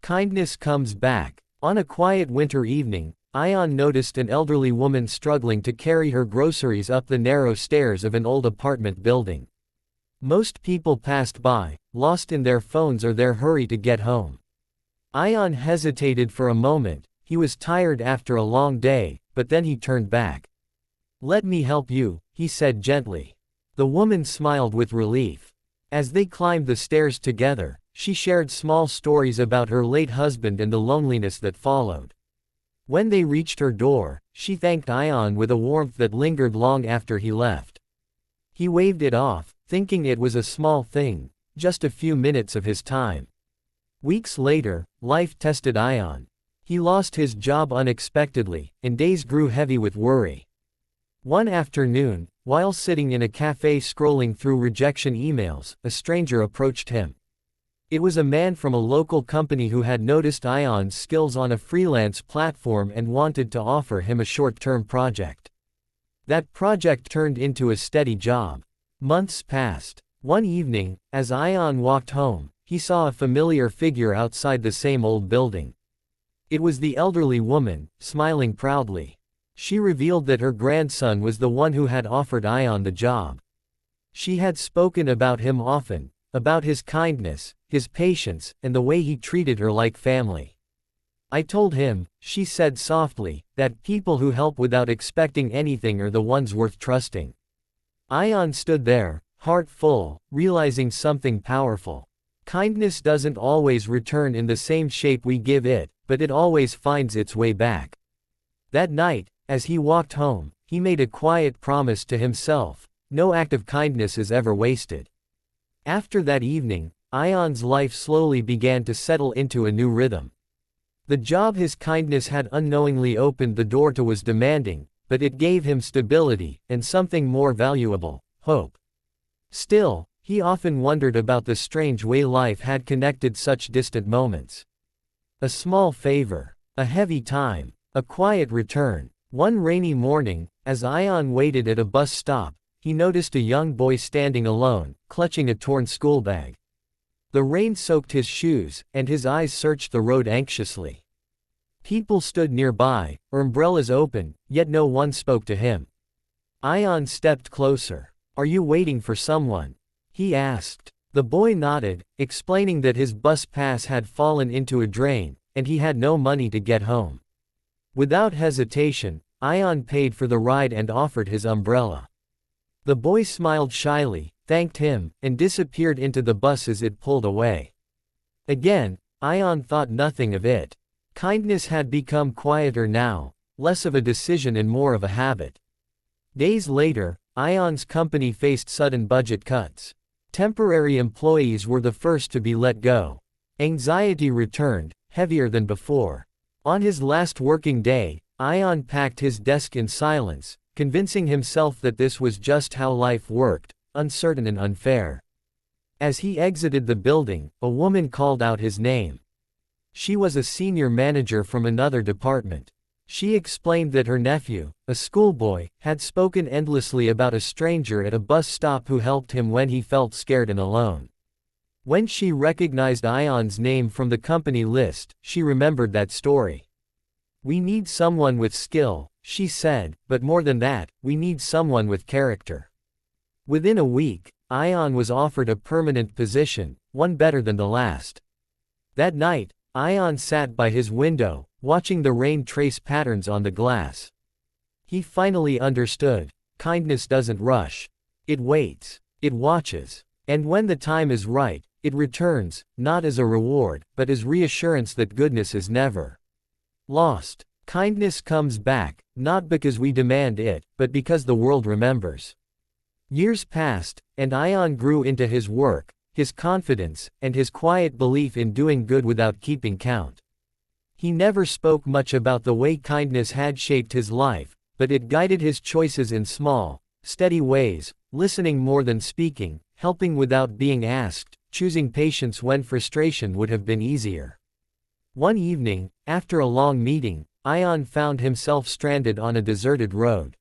Kindness comes back. On a quiet winter evening, Ion noticed an elderly woman struggling to carry her groceries up the narrow stairs of an old apartment building. Most people passed by, lost in their phones or their hurry to get home. Ion hesitated for a moment. He was tired after a long day, but then he turned back. "Let me help you," he said gently. The woman smiled with relief. As they climbed the stairs together, she shared small stories about her late husband and the loneliness that followed. When they reached her door, she thanked Ion with a warmth that lingered long after he left. He waved it off, thinking it was a small thing, just a few minutes of his time. Weeks later, life tested Ion. He lost his job unexpectedly, and days grew heavy with worry. One afternoon, while sitting in a cafe scrolling through rejection emails, a stranger approached him. It was a man from a local company who had noticed Ion's skills on a freelance platform and wanted to offer him a short-term project. That project turned into a steady job. Months passed. One evening, as Ion walked home, he saw a familiar figure outside the same old building. It was the elderly woman, smiling proudly. She revealed that her grandson was the one who had offered Ion the job. She had spoken about him often, about his kindness, his patience, and the way he treated her like family. "I told him," she said softly, "that people who help without expecting anything are the ones worth trusting." Ion stood there, heart full, realizing something powerful. Kindness doesn't always return in the same shape we give it, but it always finds its way back. That night, as he walked home, he made a quiet promise to himself: no act of kindness is ever wasted. After that evening, Ion's life slowly began to settle into a new rhythm. The job his kindness had unknowingly opened the door to was demanding, but it gave him stability, and something more valuable: hope. Still, he often wondered about the strange way life had connected such distant moments. A small favor, a heavy time, a quiet return. One rainy morning, as Ion waited at a bus stop, he noticed a young boy standing alone, clutching a torn school bag. The rain soaked his shoes, and his eyes searched the road anxiously. People stood nearby, umbrellas open, yet no one spoke to him. Ion stepped closer. "Are you waiting for someone?" he asked. The boy nodded, explaining that his bus pass had fallen into a drain, and he had no money to get home. Without hesitation, Ion paid for the ride and offered his umbrella. The boy smiled shyly, thanked him, and disappeared into the bus as it pulled away. Again, Ion thought nothing of it. Kindness had become quieter now, less of a decision and more of a habit. Days later, Ion's company faced sudden budget cuts. Temporary employees were the first to be let go. Anxiety returned, heavier than before. On his last working day, Ion packed his desk in silence, convincing himself that this was just how life worked, uncertain and unfair. As he exited the building, a woman called out his name. She was a senior manager from another department. She explained that her nephew, a schoolboy, had spoken endlessly about a stranger at a bus stop who helped him when he felt scared and alone. When she recognized Ion's name from the company list, she remembered that story. "We need someone with skill," she said, "but more than that, we need someone with character." Within a week, Ion was offered a permanent position, one better than the last. That night, Ion sat by his window, watching the rain trace patterns on the glass. He finally understood. Kindness doesn't rush. It waits. It watches. And when the time is right, it returns, not as a reward, but as reassurance that goodness is never lost. Kindness comes back, not because we demand it, but because the world remembers. Years passed, and Ion grew into his work, his confidence, and his quiet belief in doing good without keeping count. He never spoke much about the way kindness had shaped his life, but it guided his choices in small, steady ways, listening more than speaking, helping without being asked, choosing patience when frustration would have been easier. One evening, after a long meeting, Ion found himself stranded on a deserted road.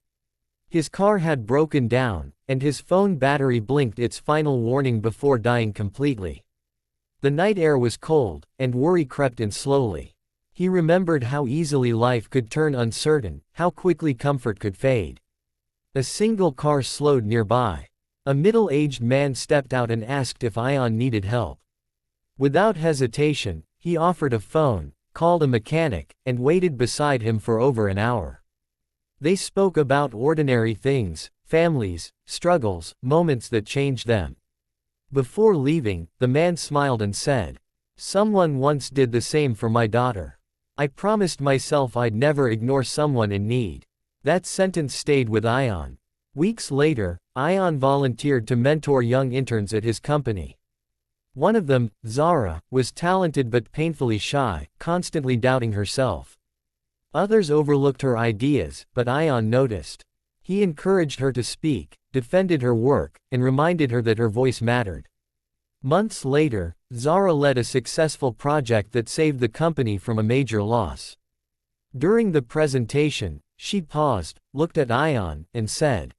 His car had broken down, and his phone battery blinked its final warning before dying completely. The night air was cold, and worry crept in slowly. He remembered how easily life could turn uncertain, how quickly comfort could fade. A single car slowed nearby. A middle-aged man stepped out and asked if Ion needed help. Without hesitation, he offered a phone, called a mechanic, and waited beside him for over an hour. They spoke about ordinary things, families, struggles, moments that changed them. Before leaving, the man smiled and said, "Someone once did the same for my daughter. I promised myself I'd never ignore someone in need." That sentence stayed with Ion. Weeks later, Ion volunteered to mentor young interns at his company. One of them, Zara, was talented but painfully shy, constantly doubting herself. Others overlooked her ideas, but Ion noticed. He encouraged her to speak, defended her work, and reminded her that her voice mattered. Months later, Zara led a successful project that saved the company from a major loss. During the presentation, she paused, looked at Ion, and said,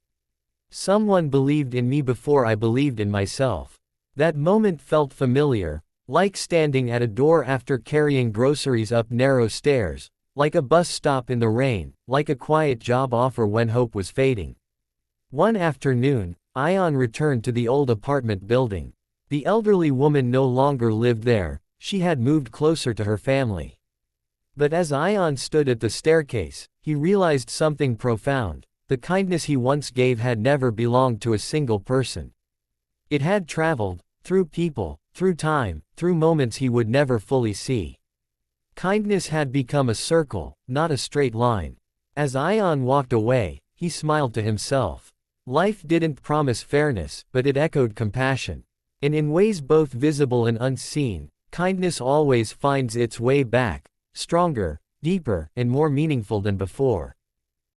"Someone believed in me before I believed in myself." That moment felt familiar, like standing at a door after carrying groceries up narrow stairs, like a bus stop in the rain, like a quiet job offer when hope was fading. One afternoon, Ion returned to the old apartment building. The elderly woman no longer lived there, she had moved closer to her family. But as Ion stood at the staircase, he realized something profound. The kindness he once gave had never belonged to a single person. It had traveled, through people, through time, through moments he would never fully see. Kindness had become a circle, not a straight line. As Ion walked away, he smiled to himself. Life didn't promise fairness, but it echoed compassion. And in ways both visible and unseen, kindness always finds its way back, stronger, deeper, and more meaningful than before.